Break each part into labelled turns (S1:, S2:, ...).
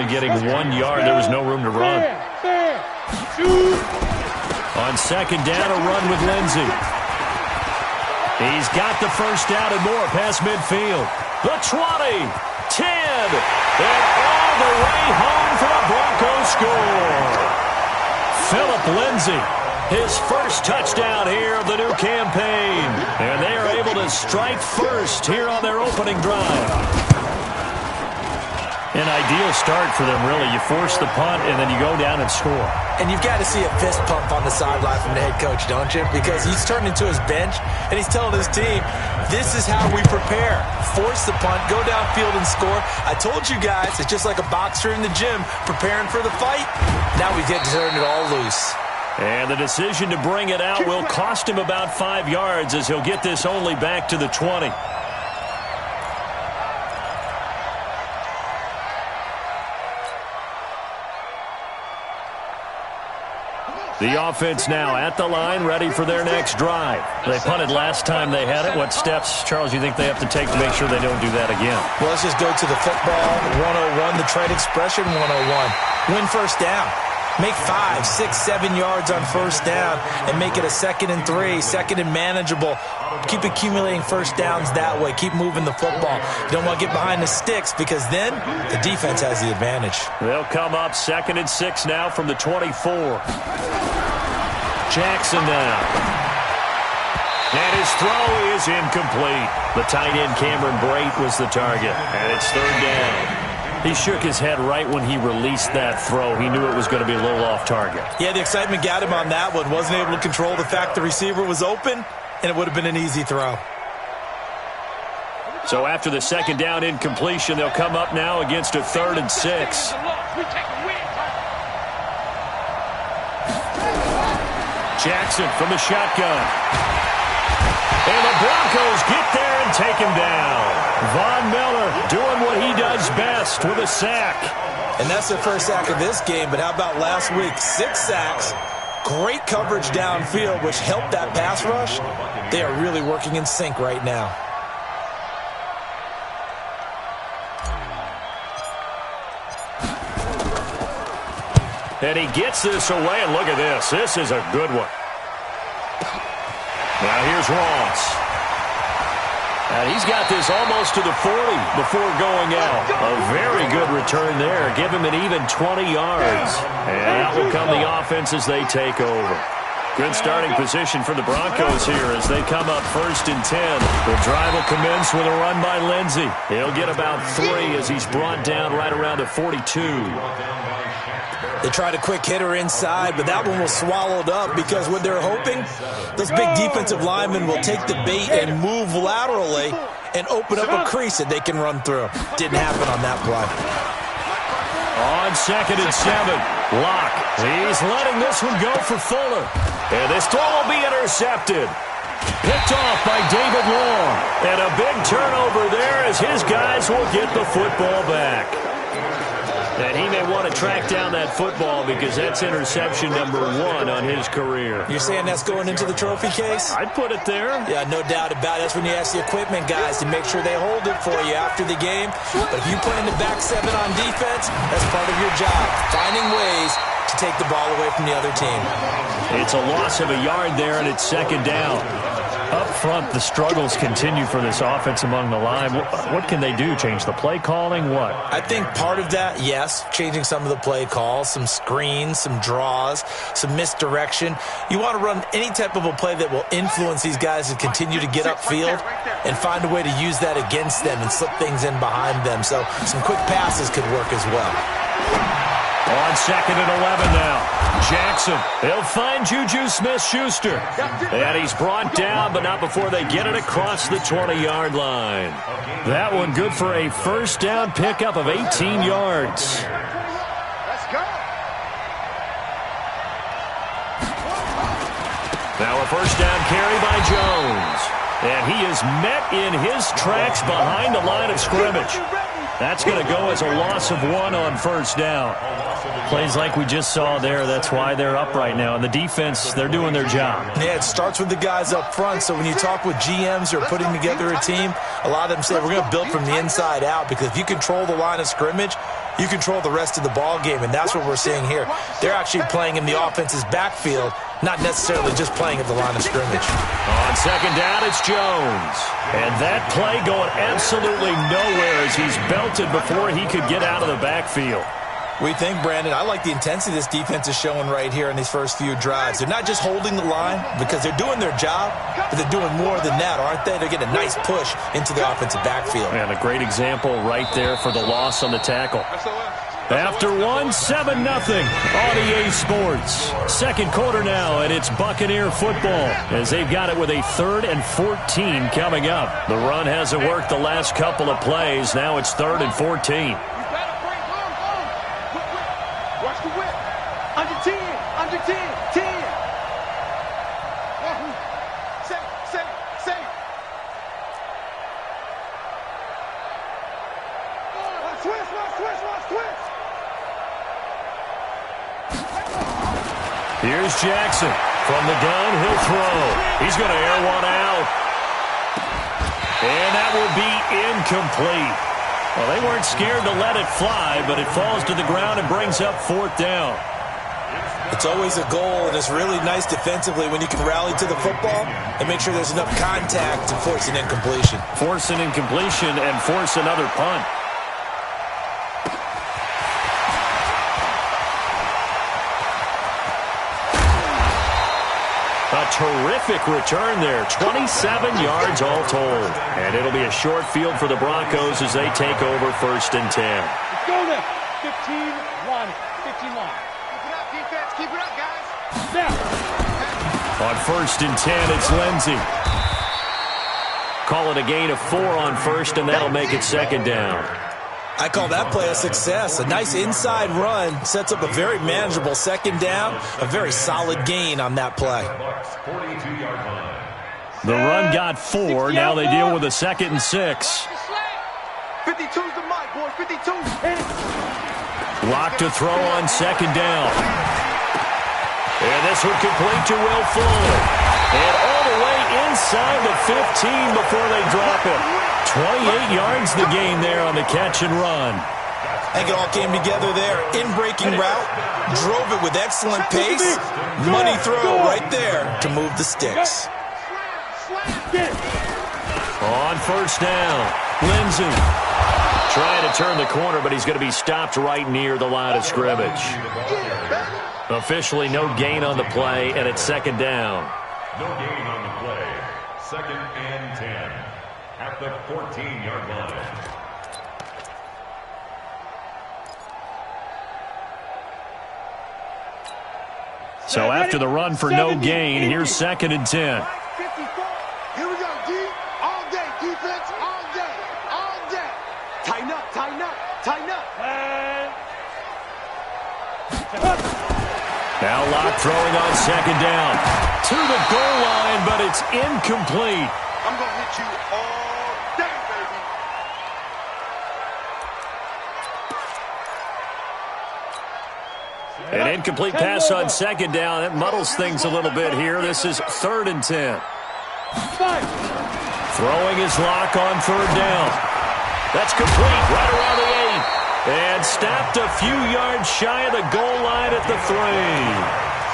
S1: getting 1 yard. There was no room to run. On second down, a run with Lindsey. He's got the first down and more past midfield. The 20, 10, and all the way home for the Broncos score. Philip Lindsey, his first touchdown here of the new campaign. And they are able to strike first here on their opening drive. An ideal start for them, really. You force the punt, and then you go down and score.
S2: And you've got to see a fist pump on the sideline from the head coach, don't you? Because he's turned into his bench, and he's telling his team, this is how we prepare. Force the punt, go downfield and score. I told you guys, it's just like a boxer in the gym preparing for the fight. Now we get to turn it all loose.
S1: And the decision to bring it out will cost him about 5 yards as he'll get this only back to the 20. The offense now at the line, ready for their next drive. They punted last time they had it. What steps, Charles, you think they have to take to make sure they don't do that again?
S2: Well, let's just go to the football 101, the trade expression 101. Win first down. Make 5, 6, 7 yards on first down and make it a 2nd and 3, 2nd and manageable. Keep accumulating first downs that way. Keep moving the football. You don't want to get behind the sticks because then the defense has the advantage.
S1: They'll come up 2nd and 6 now from the 24. Jackson now. And his throw is incomplete. The tight end Cameron Brate was the target. And it's 3rd down. He shook his head right when he released that throw. He knew it was going to be a little off target.
S2: Yeah, the excitement got him on that one. Wasn't able to control the fact the receiver was open, and it would have been an easy throw.
S1: So after the 2nd down incompletion, they'll come up now against a 3rd and 6. Jackson from the shotgun. And the Broncos get there and take him down. Von Miller doing what he does best with a sack.
S2: And that's the first sack of this game, but how about last week? 6 sacks, great coverage downfield, which helped that pass rush. They are really working in sync right now.
S1: And he gets this away, and look at this. This is a good one. Now here's Ross. And he's got this almost to the 40 before going out. A very good return there. Give him an even 20 yards. And out will come the offense as they take over. Good starting position for the Broncos here as they come up 1st and 10. The drive will commence with a run by Lindsey. He'll get about 3 as he's brought down right around the 42.
S2: They tried a quick hitter inside, but that one was swallowed up because what they're hoping, those big defensive linemen will take the bait and move laterally and open up a crease that they can run through. Didn't happen on that play.
S1: On 2nd and 7, Locke. He's letting this one go for Fuller. And this throw will be intercepted. Picked off by David Long. And a big turnover there as his guys will get the football back. And he may want to track down that football because that's interception number 1 on his career.
S2: You're saying that's going into the trophy case?
S1: I'd put it there.
S2: Yeah, no doubt about it. That's when you ask the equipment guys to make sure they hold it for you after the game. But if you play in the back 7 on defense, that's part of your job. Finding ways to take the ball away from the other team.
S1: It's a loss of a yard there, and it's 2nd down. Up front, the struggles continue for this offense among the line. What can they do? Change the play calling? What?
S2: I think part of that, yes, changing some of the play calls, some screens, some draws, some misdirection. You want to run any type of a play that will influence these guys to continue to get upfield and find a way to use that against them and slip things in behind them. So some quick passes could work as well.
S1: On 2nd and 11 now. Jackson, he'll find Juju Smith-Schuster. And he's brought down, but not before they get it across the 20-yard line. That one good for a first down pickup of 18 yards.
S3: Let's go.
S1: Now a first down carry by Jones. And he is met in his tracks behind the line of scrimmage. That's going to go as a loss of 1 on first down. Plays like we just saw there. That's why they're up right now. And the defense, they're doing their job.
S2: Yeah, it starts with the guys up front. So when you talk with GMs who are putting together a team, a lot of them say we're going to build from the inside out because if you control the line of scrimmage, you control the rest of the ball game, and that's what we're seeing here. They're actually playing in the offense's backfield, not necessarily just playing at the line of scrimmage.
S1: On second down, it's Jones. And that play going absolutely nowhere as he's belted before he could get out of the backfield.
S2: We think, Brandon, I like the intensity this defense is showing right here in these first few drives. They're not just holding the line because they're doing their job, but they're doing more than that, aren't they? They're getting a nice push into the offensive backfield.
S1: And a great example right there for the loss on the tackle. After 7-0 on EA Sports. Second quarter now, and it's Buccaneer football as they've got it with a 3rd and 14 coming up. The run hasn't worked the last couple of plays. Now it's 3rd and 14.
S3: Watch the whip. Under 10. Under 10. 10. Say. Switch.
S1: Here's Jackson. From the gun, he'll throw. He's going to air one out. And that will be incomplete. Well, they weren't scared to let it fly, but it falls to the ground and brings up 4th down.
S2: It's always a goal, and it's really nice defensively when you can rally to the football and make sure there's enough contact to force an incompletion.
S1: Force an incompletion and force another punt. A terrific return there. 27 yards all told. And it'll be a short field for the Broncos as they take over 1st and 10.
S3: Let's go there. 15-1. 15-1. Keep it up, defense. Keep it up, guys. Now.
S1: On 1st and 10, it's Lindsey. Call it a gain of 4 on 1st, and that'll make it 2nd down.
S2: I call that play a success. A nice inside run sets up a very manageable 2nd down. A very solid gain on that play.
S1: The run got 4. Now they deal with a 2nd and 6.
S3: 52's the mic, boys. 52.
S1: Lock to throw on 2nd down. And this would complete to Will Fuller. And all the way inside the 15 before they drop it. 28 yards the gain there on the catch and run.
S2: I think it all came together there. In-breaking route, drove it with excellent pace. Money throw right there to move the sticks.
S1: On 1st down, Lindsey trying to turn the corner, but he's going to be stopped right near the line of scrimmage. Officially no gain on the play, and it's 2nd down.
S4: No gain on the play. 2nd and 10 at the 14-yard line.
S1: So after the run for no gain, here's 2nd and 10.
S3: Here we go, D. All day, defense, all day, all day. Tighten up.
S1: Now Locke throwing on 2nd down. To the goal line, but it's incomplete.
S3: I'm going to hit you all day, baby.
S1: An incomplete pass on 2nd down. That muddles things a little bit here. This is 3rd and 10. Throwing his Locke on 3rd down. That's complete right around the 8. And stopped a few yards shy of the goal line at the 3.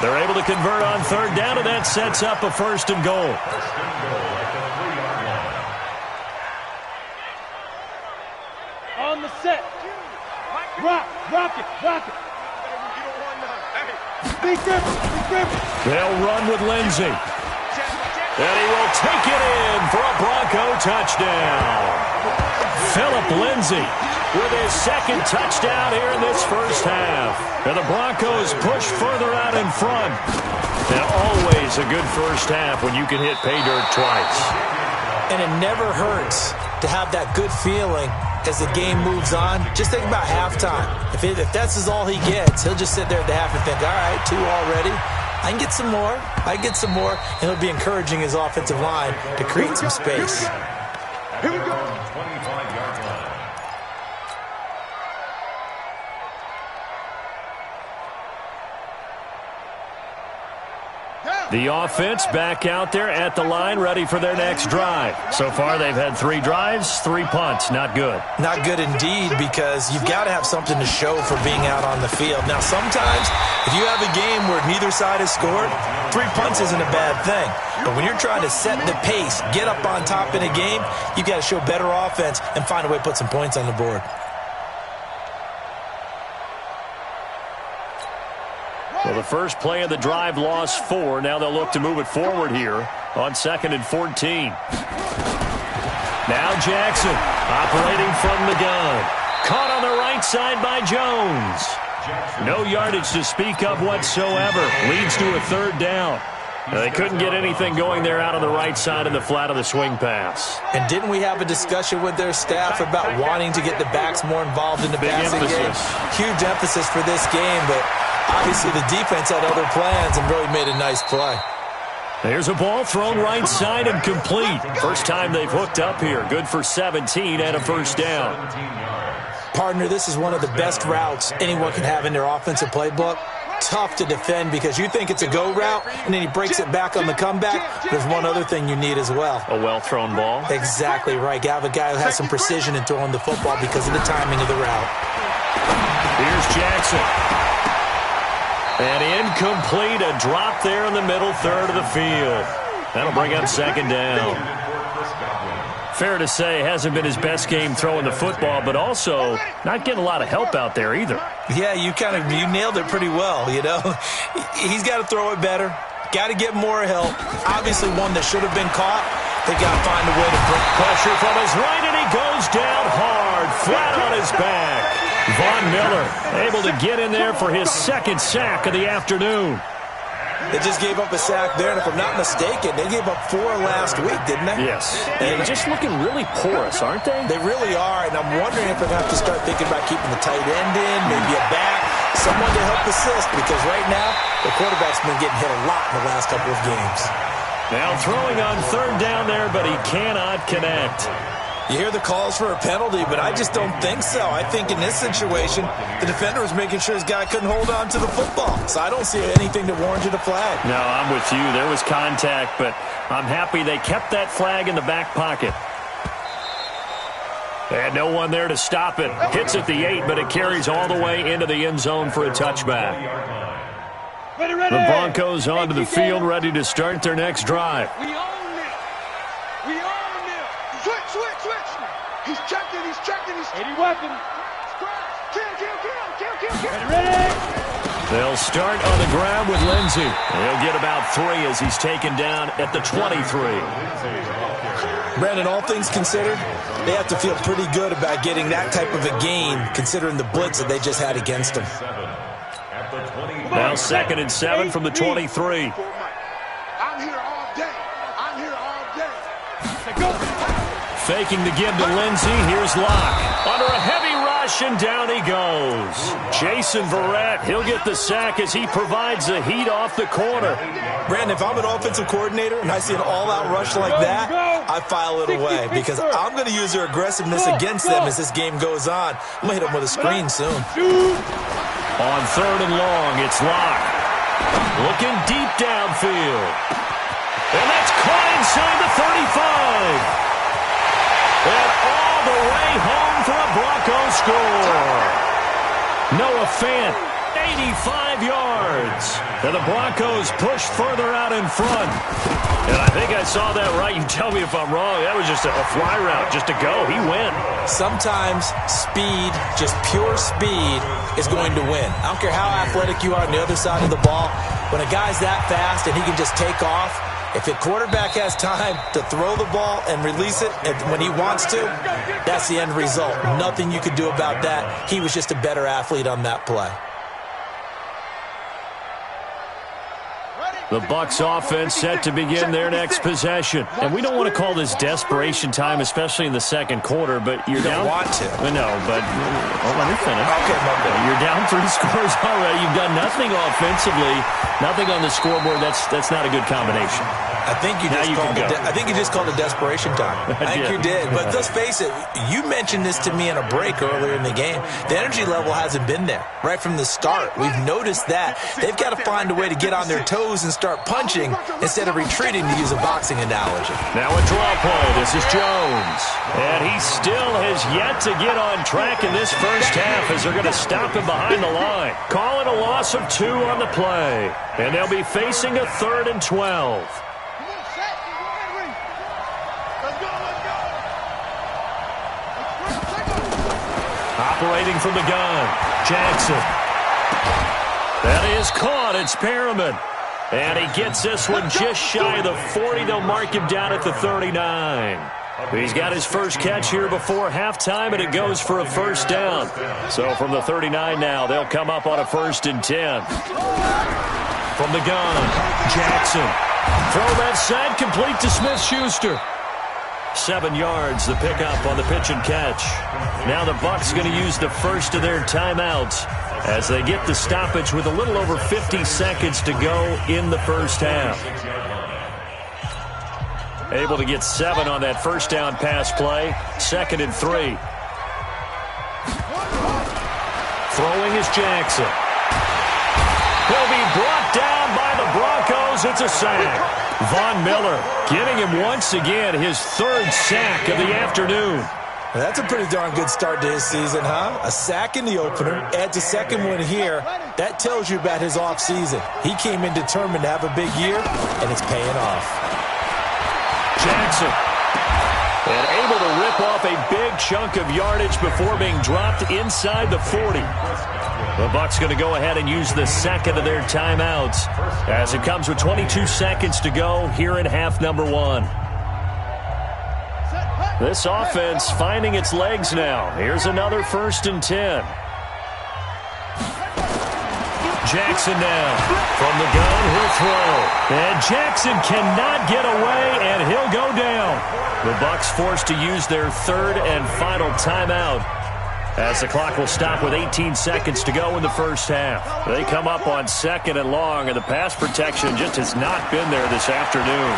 S1: They're able to convert on 3rd down, and that sets up a 1st and goal.
S3: On the set. Rock it. Big difference.
S1: They'll run with Lindsey. And he will take it in for a Bronco touchdown. Philip Lindsey with his 2nd touchdown here in this first half. And the Broncos push further out in front. And always a good first half when you can hit pay dirt twice.
S2: And it never hurts to have that good feeling as the game moves on. Just think about halftime. If that's all he gets, he'll just sit there at the half and think, all right, 2 already. I can get some more. And it'll be encouraging his offensive line to create some space.
S3: Here we go.
S4: 25-yard line.
S3: Go.
S1: The offense back out there at the line, ready for their next drive. So far, they've had 3 drives, 3 punts. Not good.
S2: Not good indeed, because you've got to have something to show for being out on the field. Now, sometimes, if you have a game where neither side has scored, 3 punts isn't a bad thing. But when you're trying to set the pace, get up on top in a game, you've got to show better offense and find a way to put some points on the board.
S1: Well, the first play of the drive lost 4. Now they'll look to move it forward here on 2nd and 14. Now Jackson operating from the gun. Caught on the right side by Jones. No yardage to speak of whatsoever. Leads to a 3rd down. They couldn't get anything going there out on the right side of the flat of the swing pass.
S2: And didn't we have a discussion with their staff about wanting to get the backs more involved in the passing game? Huge emphasis for this game, but obviously the defense had other plans and really made a nice play.
S1: There's a ball thrown right side and complete. First time they've hooked up here. Good for 17 and a 1st down.
S2: Partner, this is one of the best routes anyone can have in their offensive playbook. Tough to defend because you think it's a go route, and then he breaks it back on the comeback. There's one other thing you need as well.
S1: A well-thrown ball.
S2: Exactly right. You have a guy who has some precision in throwing the football because of the timing of the route.
S1: Here's Jackson. And incomplete, a drop there in the middle 3rd of the field. That'll bring up 2nd down. Fair to say, hasn't been his best game throwing the football, but also not getting a lot of help out there either.
S2: Yeah, you nailed it pretty well, you know. He's got to throw it better. Got to get more help. Obviously one that should have been caught. They got to find a way to bring
S1: pressure from his right, and he goes down hard, flat on his back. Von Miller able to get in there for his 2nd sack of the afternoon.
S2: They just gave up a sack there, and if I'm not mistaken, they gave up 4 last week, didn't they?
S1: Yes. And just looking really porous, aren't they?
S2: They really are, and I'm wondering if they have to start thinking about keeping the tight end in, maybe a back, someone to help assist, because right now, the quarterback's been getting hit a lot in the last couple of games.
S1: Now throwing on 3rd down there, but he cannot connect.
S2: You hear the calls for a penalty, but I just don't think so. I think in this situation, the defender was making sure his guy couldn't hold on to the football. So I don't see anything that warranted a flag.
S1: No, I'm with you. There was contact, but I'm happy they kept that flag in the back pocket. And no one there to stop it. Hits at the 8, but it carries all the way into the end zone for a touchback.
S3: Ready, ready.
S1: The Broncos onto the field, ready to start their next drive.
S3: We own this. We own this. Switch, switch, switch. He's checking, he's checking, he's 80 weapon. Kill. Ready, ready.
S1: They'll start on the ground with Lindsey. He'll get about 3 as he's taken down at the 23.
S2: Brandon, all things considered, they have to feel pretty good about getting that type of a gain, considering the blitz that they just had against them.
S1: Now 2nd and 7 from the 23.
S3: I'm here all day. I'm here all day. Go.
S1: Faking the give to Lindsey. Here's Locke. Under a heavy rush, and down he goes. Jason Verrett, he'll get the sack as he provides the heat off the corner.
S2: Brandon, if I'm an offensive coordinator and I see an all-out rush like that, I file it away because I'm going to use their aggressiveness against them as this game goes on. I'm going to hit them with a screen soon.
S1: On 3rd and long, it's Locke. Looking deep downfield. And that's caught inside the 35. And all the way home for a Broncos score. Noah Fant, 85 yards. And the Broncos push further out in front. And I think I saw that right. You tell me if I'm wrong. That was just a fly route, just to go. He went.
S2: Sometimes speed, just pure speed, is going to win. I don't care how athletic you are on the other side of the ball. When a guy's that fast and he can just take off, if the quarterback has time to throw the ball and release it when he wants to, that's the end result. Nothing you could do about that. He was just a better athlete on that play.
S1: The Bucs offense set to begin their next possession. And we don't want to call this desperation time, especially in the 2nd quarter, but you're down.
S2: You don't want to.
S1: No, but let me finish.
S2: Okay,
S1: you're down 3 scores already. You've done nothing offensively, nothing on the scoreboard. That's not a good combination.
S2: I think you just called it desperation time. I think you did. But let's face it, you mentioned this to me in a break earlier in the game. The energy level hasn't been there right from the start. We've noticed that. They've got to find a way to get on their toes and start start punching instead of retreating, to use a boxing analogy.
S1: Now a draw play. This is Jones. And he still has yet to get on track in this first half as they're going to stop him behind the line. Calling a loss of 2 on the play. And they'll be facing a 3rd and 12. Operating from the gun, Jackson. That is caught. It's Perriman. And he gets this one just shy of the 40. They'll mark him down at the 39. He's got his first catch here before halftime, and it goes for a first down. So from the 39 now, they'll come up on a 1st and 10. From the gun, Jackson. Throw left side, complete to Smith-Schuster. 7 yards, the pickup on the pitch and catch. Now the Bucs going to use the first of their timeouts as they get the stoppage with a little over 50 seconds to go in the first half. Able to get 7 on that first down pass play. 2nd and 3. Throwing is Jackson. He'll be brought down by the Broncos. It's a sack. Von Miller getting him once again his 3rd sack of the afternoon.
S2: That's a pretty darn good start to his season, huh? A sack in the opener, adds a 2nd one here. That tells you about his offseason. He came in determined to have a big year, and it's paying off.
S1: Jackson. And able to rip off a big chunk of yardage before being dropped inside the 40. The Bucs going to go ahead and use the 2nd of their timeouts as it comes with 22 seconds to go here in half number 1. This offense finding its legs now. Here's another 1st and 10. Jackson now. From the gun, he'll throw. And Jackson cannot get away, and he'll go down. The Bucs forced to use their 3rd and final timeout as the clock will stop with 18 seconds to go in the first half. They come up on 2nd and long, and the pass protection just has not been there this afternoon.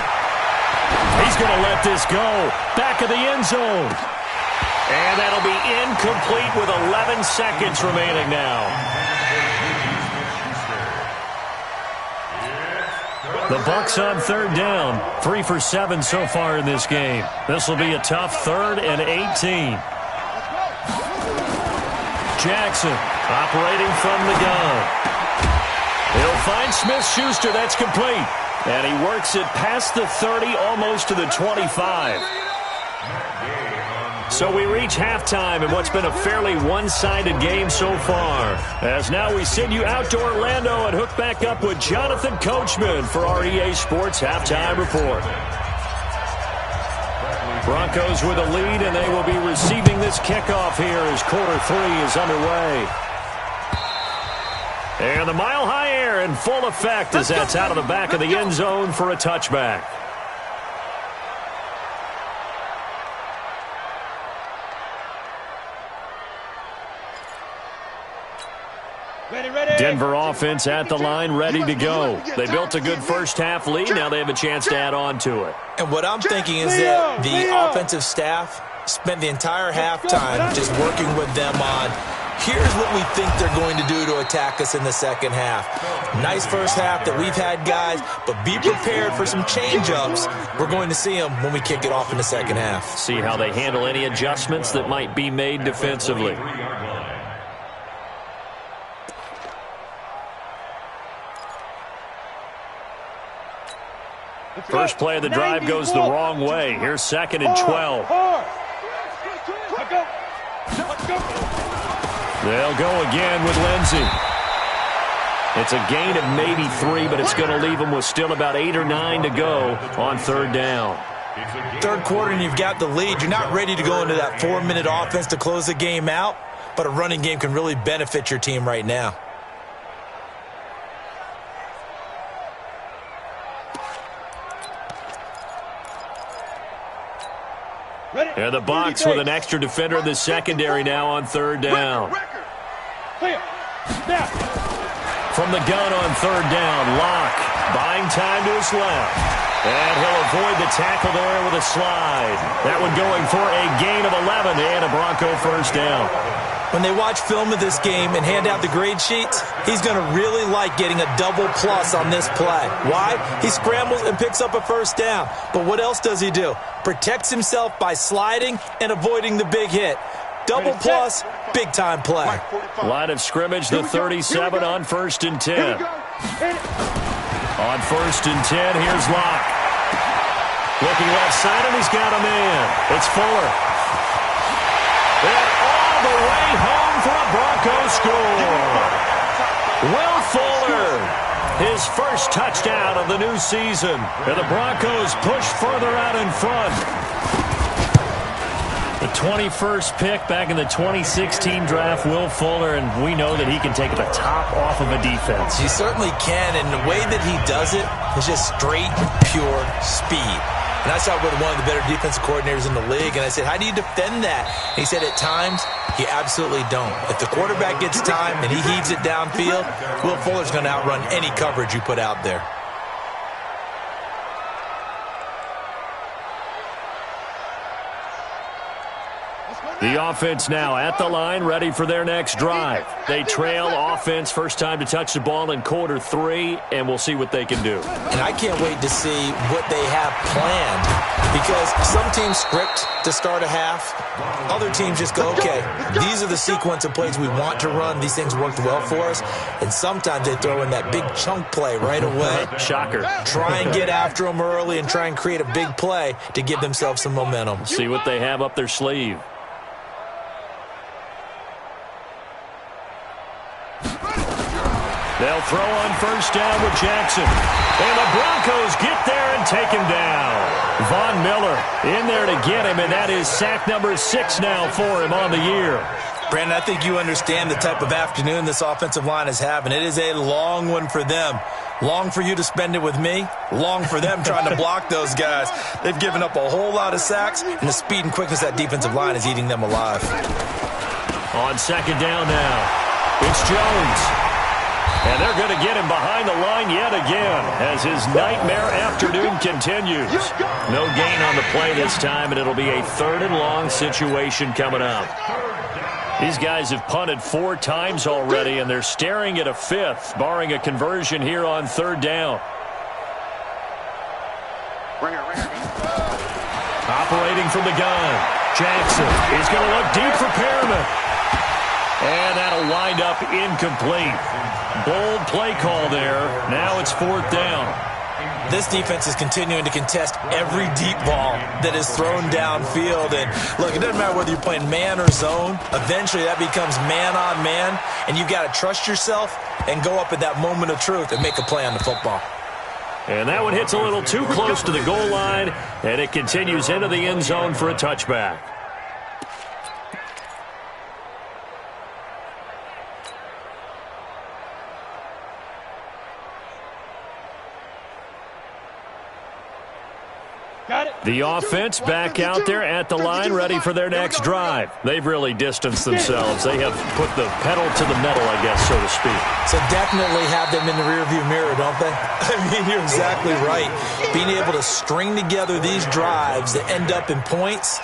S1: He's going to let this go. Back of the end zone. And that'll be incomplete with 11 seconds remaining now. The Bucs on 3rd down. 3 for 7 so far in this game. This will be a tough 3rd and 18. Jackson operating from the gun. He'll find Smith-Schuster. That's complete. And he works it past the 30, almost to the 25. So we reach halftime in what's been a fairly one-sided game so far. As now we send you out to Orlando and hook back up with Jonathan Coachman for our EA Sports Halftime Report. Broncos with a lead, and they will be receiving this kickoff here as quarter 3 is underway. And the mile-high air in full effect as that's out of the back of the end zone for a touchback. Denver offense at the line, ready to go. They built a good first half lead. Now they have a chance to add on to it.
S2: And what I'm thinking is that the offensive staff spent the entire halftime just working with them on, here's what we think they're going to do to attack us in the second half. Nice first half that we've had, guys, but be prepared for some change-ups. We're going to see them when we kick it off in the second half.
S1: See how they handle any adjustments that might be made defensively. First play of the drive goes the wrong way. Here's 2nd and 12. They'll go again with Lindsey. It's a gain of maybe 3, but it's going to leave them with still about 8 or 9 to go on 3rd down.
S2: Third quarter and you've got the lead. You're not ready to go into that 4-minute offense to close the game out, but a running game can really benefit your team right now.
S1: And the Bucs with an extra defender in the secondary now on 3rd down. From the gun on 3rd down, Locke buying time to his left. And he'll avoid the tackle there with a slide. That one going for a gain of 11 and a Bronco first down.
S2: When they watch film of this game and hand out the grade sheets, he's going to really like getting a double plus on this play. Why? He scrambles and picks up a first down. But what else does he do? Protects himself by sliding and avoiding the big hit. Double plus, big-time play.
S1: Line of scrimmage, the 37 on 1st and 10. On 1st and 10, here's Locke. Looking left side, and he's got a man. It's Fuller. And all the way home for a Broncos score. Will Fuller, his first touchdown of the new season. And the Broncos push further out in front. The 21st pick back in the 2016 draft, Will Fuller, and we know that he can take the top off of a defense.
S2: He certainly can, and the way that he does it is just straight, pure speed. And I saw with one of the better defensive coordinators in the league, and I said, how do you defend that? And he said, at times, you absolutely don't. If the quarterback gets time and he heaves it downfield, Will Fuller's going to outrun any coverage you put out there.
S1: The offense now at the line, ready for their next drive. They trail offense, first time to touch the ball in quarter 3, and we'll see what they can do.
S2: And I can't wait to see what they have planned, because some teams script to start a half. Other teams just go, okay, these are the sequence of plays we want to run. These things worked well for us. And sometimes they throw in that big chunk play right away.
S1: Shocker.
S2: Try and get after them early and try and create a big play to give themselves some momentum.
S1: See what they have up their sleeve. They'll throw on first down with Jackson. And the Broncos get there and take him down. Von Miller in there to get him, and that is sack number 6 now for him on the year.
S2: Brandon, I think you understand the type of afternoon this offensive line is having. It is a long one for them. Long for you to spend it with me. Long for them trying to block those guys. They've given up a whole lot of sacks, and the speed and quickness of that defensive line is eating them alive.
S1: On second down now, it's Jones. And they're going to get him behind the line yet again as his nightmare afternoon continues. No gain on the play this time, and it'll be a 3rd and long situation coming up. These guys have punted 4 times already, and they're staring at a 5th, barring a conversion here on 3rd down. Operating from the gun, Jackson is going to look deep for Perriman. And that'll wind up incomplete. Bold play call there. Now it's 4th down.
S2: This defense is continuing to contest every deep ball that is thrown downfield. And look, it doesn't matter whether you're playing man or zone. Eventually that becomes man on man. And you've got to trust yourself and go up at that moment of truth and make a play on the football.
S1: And that one hits a little too close to the goal line. And it continues into the end zone for a touchback. The offense back out there at the line, ready for their next drive. They've really distanced themselves. They have put the pedal to the metal, I guess, so to speak.
S2: So definitely have them in the rearview mirror, don't they? I mean, you're exactly right. Being able to string together these drives that end up in points,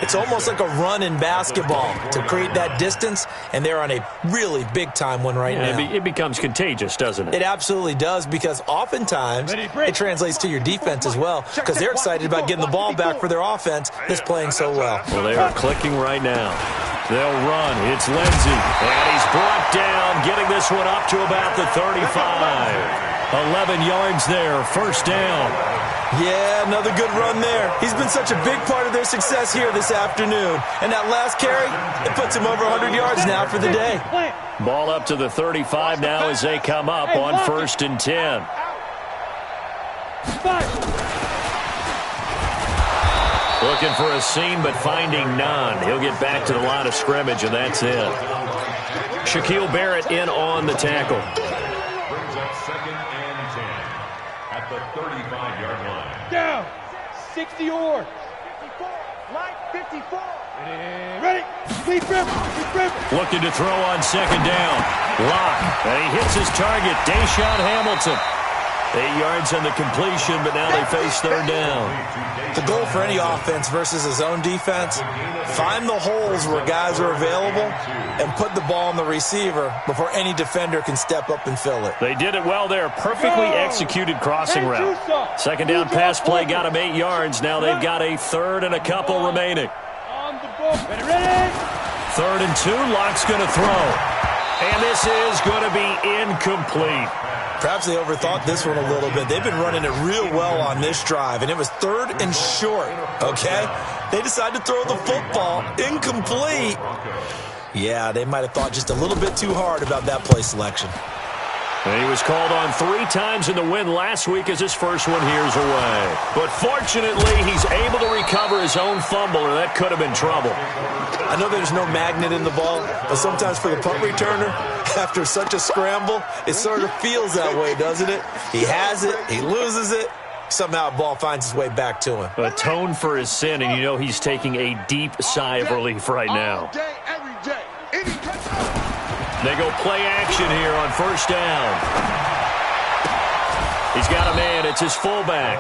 S2: it's almost like a run in basketball to create that distance, and they're on a really big-time one right now.
S1: It becomes contagious, doesn't it?
S2: It absolutely does, because oftentimes it translates to your defense as well, because they're excited about getting the ball back for their offense that's playing so well.
S1: Well, they are clicking right now. They'll run. It's Lindsey. And he's brought down, getting this one up to about the 35. 11 yards there, first down.
S2: Yeah, another good run there. He's been such a big part of their success here this afternoon. And that last carry, it puts him over 100 yards now for the day.
S1: Ball up to the 35 now as they come up on 1st and 10. Looking for a seam, but finding none. He'll get back to the line of scrimmage, and that's it. Shaquille Barrett in on the tackle.
S4: Brings up 2nd and 10 at the 35-yard line.
S3: Down. 60 or 54. Line 54. Ready. Lead rip.
S1: Looking to throw on 2nd down. Lock. And he hits his target, Deshaun Hamilton. 8 yards on the completion, but now they face third down.
S2: The goal for any offense versus his own defense, find the holes where guys are available and put the ball on the receiver before any defender can step up and fill it.
S1: They did it well there. Perfectly executed crossing route. Second down pass play got him 8 yards. Now they've got a third and a couple remaining. Third and 2, Locke's going to throw. And this is going to be incomplete.
S2: Perhaps they overthought this one a little bit. They've been running it real well on this drive, and it was third and short, okay? They decided to throw the football incomplete. Yeah, they might have thought just a little bit too hard about that play selection.
S1: And he was called on 3 times in the win last week as his first one here's away. But fortunately, he's able to recover his own fumble, or that could have been trouble.
S2: I know there's no magnet in the ball, but sometimes for the punt returner, after such a scramble, it sort of feels that way, doesn't it? He has it, he loses it, somehow the ball finds its way back to him.
S1: Atone for his sin, and you know he's taking a deep sigh of relief right now. They go play action here on first down. He's got a man. It's his fullback.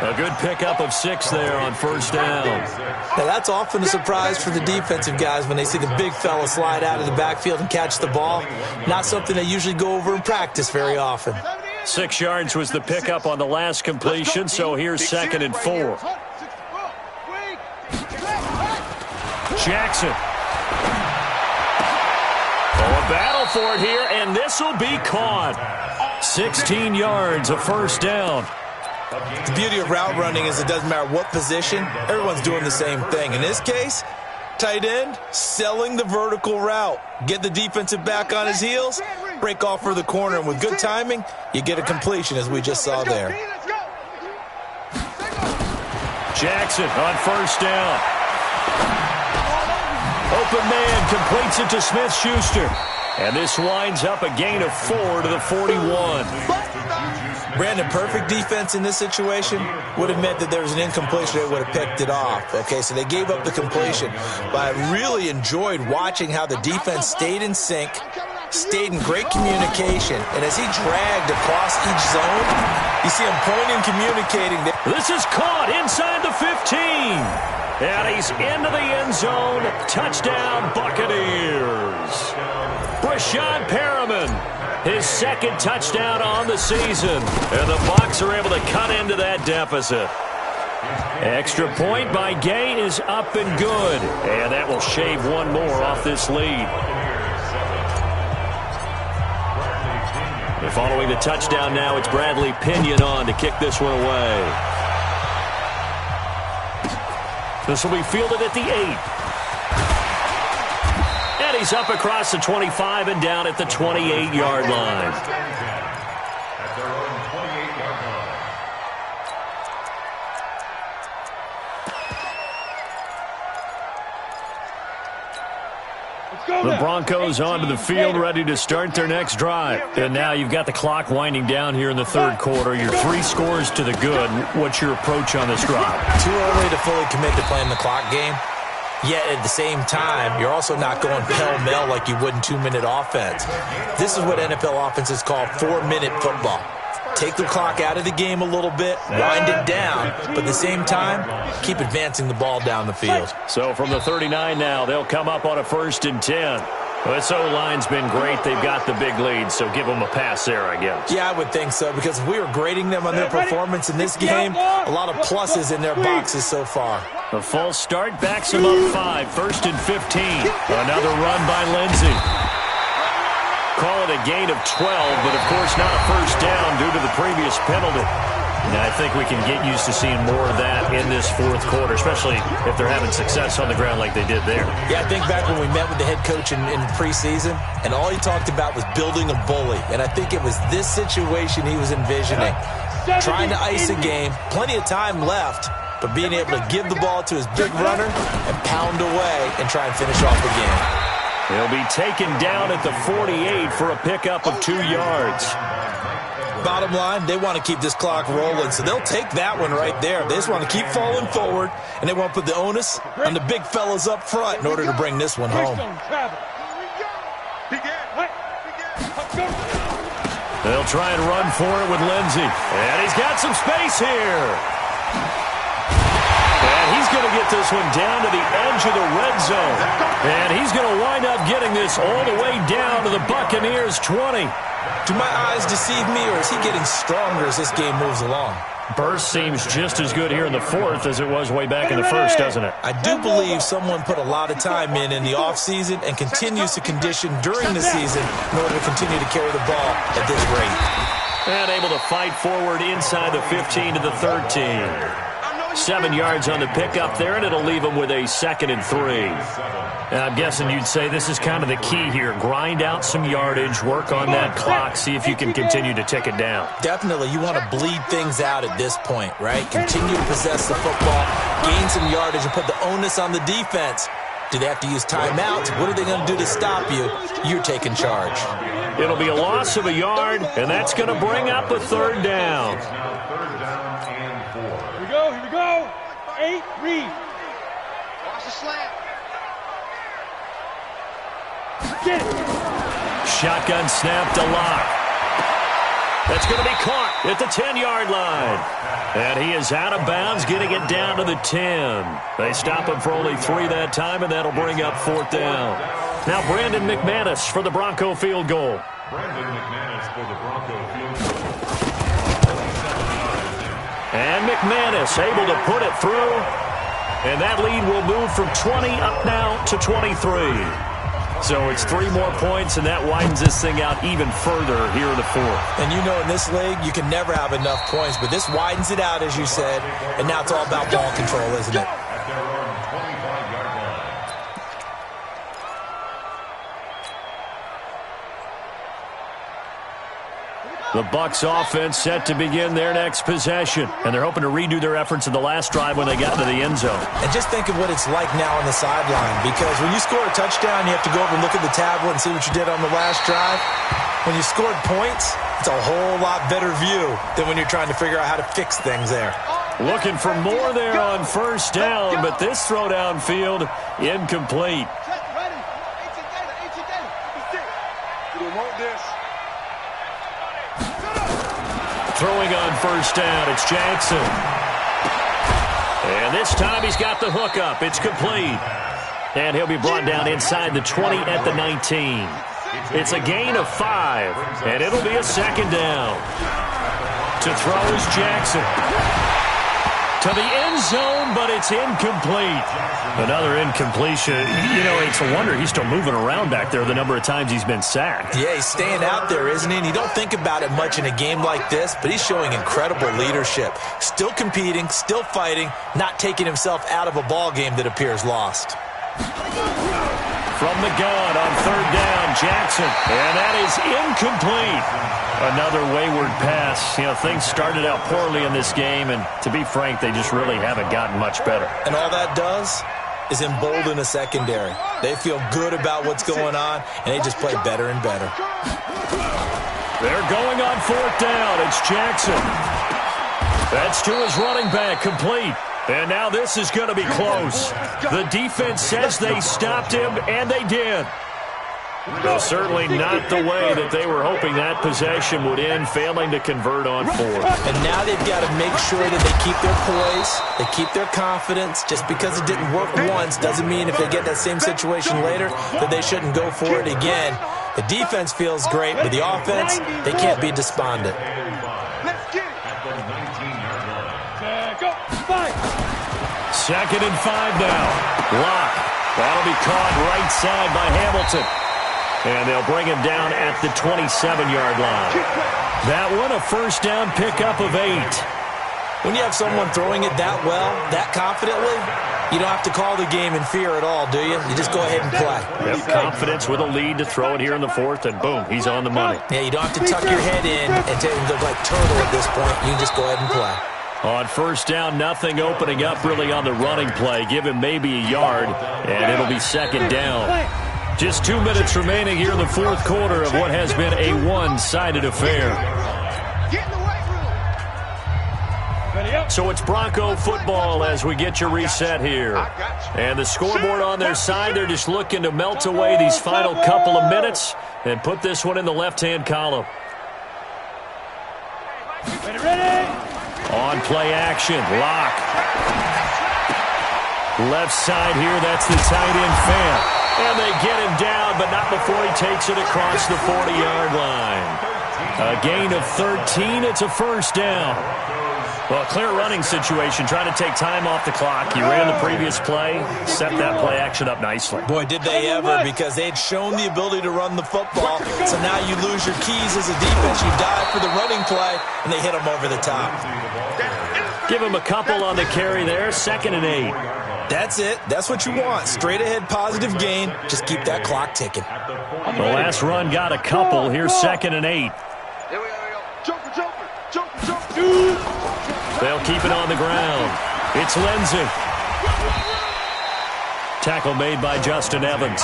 S1: A good pickup of 6 there on first down.
S2: Now that's often a surprise for the defensive guys when they see the big fella slide out of the backfield and catch the ball. Not something they usually go over in practice very often.
S1: 6 yards was the pickup on the last completion, so here's second and 4. Jackson. A battle for it here, and this will be caught. 16 yards, a first down.
S2: The beauty of route running is it doesn't matter what position, everyone's doing the same thing. In this case, tight end, selling the vertical route. Get the defensive back on his heels, break off for the corner, and with good timing, you get a completion as we just saw there.
S1: Jackson on first down. Open man completes it to Smith-Schuster. And this winds up a gain of 4 to the 41.
S2: Brandon, perfect defense in this situation would have meant that there was an incompletion. They would have picked it off. Okay, so they gave up the completion. But I really enjoyed watching how the defense stayed in sync, stayed in great communication. And as he dragged across each zone, you see him pointing, communicating.
S1: This is caught inside the 15. And he's into the end zone. Touchdown, Buccaneers. Brashad Perriman, his second touchdown on the season. And the Bucs are able to cut into that deficit. Extra point by Gay is up and good. And that will shave one more off this lead. And following the touchdown now, it's Bradley Pinion on to kick this one away. This will be fielded at the 8. And he's up across the 25 and down at the 28-yard line.
S4: At their own 28-yard line.
S1: The Broncos onto the field, ready to start their next drive. And now you've got the clock winding down here in the third quarter. You're 3 scores to the good. What's your approach on this drive?
S2: Too early to fully commit to playing the clock game. Yet at the same time, you're also not going pell-mell like you would in 2-minute offense. This is what NFL offenses call 4-minute football. Take the clock out of the game a little bit, wind it down, but at the same time, keep advancing the ball down the field.
S1: So from the 39 now, they'll come up on a 1st and 10. Well, this O-line's been great. They've got the big lead, so give them a pass there, I guess.
S2: Yeah, I would think so, because if we were grading them on their performance in this game, a lot of pluses in their boxes so far.
S1: The false start backs them up 5, 1st and 15. Another run by Lindsey. Call it a gain of 12, but of course not a first down due to the previous penalty. Now, I think we can get used to seeing more of that in this fourth quarter, especially if they're having success on the ground like they did there.
S2: Yeah, I think back when we met with the head coach in preseason, and all he talked about was building a bully. And I think it was this situation he was envisioning. Trying to ice a game, plenty of time left, but being able to give the ball to his big runner and pound away and try and finish off the game.
S1: He'll be taken down at the 48 for a pickup of 2 yards.
S2: Bottom line, they want to keep this clock rolling, so they'll take that one right there. They just want to keep falling forward, and they want to put the onus on the big fellas up front in order to bring this one home.
S1: They'll try and run for it with Lindsey. And he's got some space here. And he's going to get this one down to the edge of the red zone. And he's going to wind up getting this all the way down to the Buccaneers' 20.
S2: Do my eyes deceive me, or is he getting stronger as this game moves along?
S1: Burst seems just as good here in the fourth as it was way back in the first, doesn't it?
S2: I do believe someone put a lot of time in the offseason and continues to condition during the season in order to continue to carry the ball at this rate.
S1: And able to fight forward inside the 15 to the 13. 7 yards on the pickup there, and it'll leave them with a 2nd and 3. And I'm guessing you'd say this is kind of the key here. Grind out some yardage, work on that clock, see if you can continue to tick it down.
S2: Definitely. You want to bleed things out at this point, right? Continue to possess the football, gain some yardage, and put the onus on the defense. Do they have to use timeouts? What are they going to do to stop you? You're taking charge.
S1: It'll be a loss of a yard, and that's going to bring up a 3rd down.
S3: Here we go. 8, read. Watch the slant. Get it.
S1: Shotgun snap to Locke. That's going to be caught at the 10-yard line. And he is out of bounds, getting it down to the 10. They stop him for only 3 that time, and that'll bring up 4th down. Now Brandon McManus for the Bronco field goal.
S4: Brandon McManus for the Bronco field goal.
S1: And McManus able to put it through. And that lead will move from 20 up now to 23. So it's 3 more points, and that widens this thing out even further here in the fourth.
S2: And you know in this league, you can never have enough points, but this widens it out, as you said, and now it's all about ball control, isn't it?
S4: At their own 25-yard line.
S1: The Bucs offense set to begin their next possession, and they're hoping to redo their efforts in the last drive when they got into the end zone.
S2: And just think of what it's like now on the sideline, because when you score a touchdown, you have to go over and look at the tablet and see what you did on the last drive. When you scored points, it's a whole lot better view than when you're trying to figure out how to fix things there.
S1: Looking for more there on 1st down, but this throw downfield incomplete. Throwing on 1st down, it's Jackson. And this time he's got the hook up. It's complete. And he'll be brought down inside the 20 at the 19. It's a gain of 5, and it'll be a 2nd down. To throw is Jackson. To the end zone, but it's incomplete. Another incompletion. You know, it's a wonder he's still moving around back there the number of times he's been sacked.
S2: Yeah, he's staying out there, isn't he? And you don't think about it much in a game like this, but he's showing incredible leadership. Still competing, still fighting, not taking himself out of a ball game that appears lost.
S1: From the gun on 3rd down, Jackson. And that is incomplete. Another wayward pass. You know, things started out poorly in this game, and to be frank, they just really haven't gotten much better.
S2: And all that does is embolden a secondary. They feel good about what's going on, and they just play better and better.
S1: They're going on 4th down. It's Jackson. That's to his running back, complete. And now this is going to be close. The defense says they stopped him, and they did. Well, certainly not the way that they were hoping that possession would end, failing to convert on 4th.
S2: And now they've got to make sure that they keep their poise, they keep their confidence. Just because it didn't work once doesn't mean if they get that same situation later that they shouldn't go for it again. The defense feels great, but the offense, they can't be despondent.
S3: Let's get it.
S4: At the 19-yard line.
S3: Go. 5.
S1: 2nd and 5 now. Locke. That'll be caught right side by Hamilton. And they'll bring him down at the 27-yard line. That one, a 1st down pickup of 8.
S2: When you have someone throwing it that well, that confidently, you don't have to call the game in fear at all, do you? You just go ahead and play.
S1: Yep, confidence with a lead to throw it here in the 4th, and boom, he's on the money.
S2: Yeah, you don't have to tuck your head in and look like turtle at this point. You can just go ahead and play.
S1: On 1st down, nothing opening up really on the running play. Give him maybe a yard, and it'll be 2nd down. Just 2 minutes remaining here in the 4th quarter of what has been a one-sided affair.
S3: Get in the weight room. Ready up.
S1: So it's Bronco football as we get your reset here. And the scoreboard on their side, they're just looking to melt away these final couple of minutes and put this one in the left-hand column.
S3: Ready?
S1: On play action, Lock. Left side here, that's the tight end Fant. And they get him down, but not before he takes it across the 40-yard line. A gain of 13, it's a first down. Well, a clear running situation, trying to take time off the clock. You ran the previous play, set that play action up nicely.
S2: Boy, did they ever, because they had shown the ability to run the football. So now you lose your keys as a defense. You dive for the running play, and they hit them over the top.
S1: Give him a couple on the carry there, 2nd and 8.
S2: That's it. That's what you want. Straight ahead, positive gain. Just keep that clock ticking.
S1: The last run got a couple. Here's 2nd and 8.
S3: Here we go. Joker.
S1: They'll keep it on the ground. It's Lindsey. Tackle made by Justin Evans.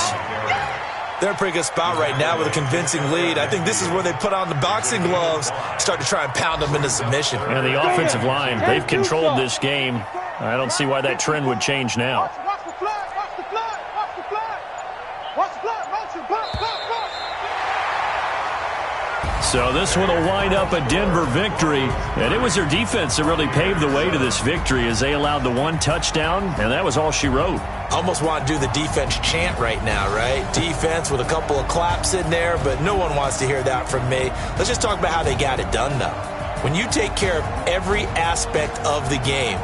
S2: They're in a pretty good spot right now with a convincing lead. I think this is where they put on the boxing gloves, start to try and pound them into submission.
S1: And the offensive line, they've controlled this game. I don't see why that trend would change now.
S3: Watch the flag.
S1: So this one will wind up a Denver victory. And it was their defense that really paved the way to this victory as they allowed the 1 touchdown, and that was all she wrote.
S2: Almost want to do the defense chant right now, right? Defense with a couple of claps in there, but no one wants to hear that from me. Let's just talk about how they got it done, though. When you take care of every aspect of the game,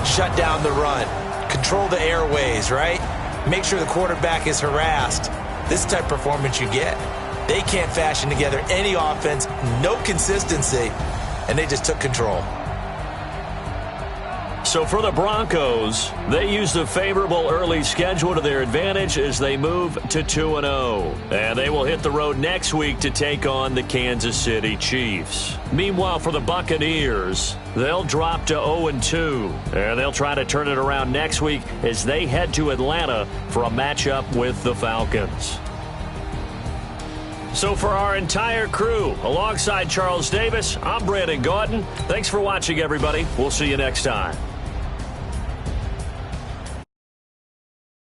S2: shut down the run, control the airways, right? Make sure the quarterback is harassed. This is the type of performance you get. They can't fashion together any offense, no consistency, and they just took control.
S1: So for the Broncos, they used a favorable early schedule to their advantage as they move to 2-0. And they will hit the road next week to take on the Kansas City Chiefs. Meanwhile, for the Buccaneers, they'll drop to 0-2. And they'll try to turn it around next week as they head to Atlanta for a matchup with the Falcons. So for our entire crew, alongside Charles Davis, I'm Brandon Gordon. Thanks for watching, everybody. We'll see you next time.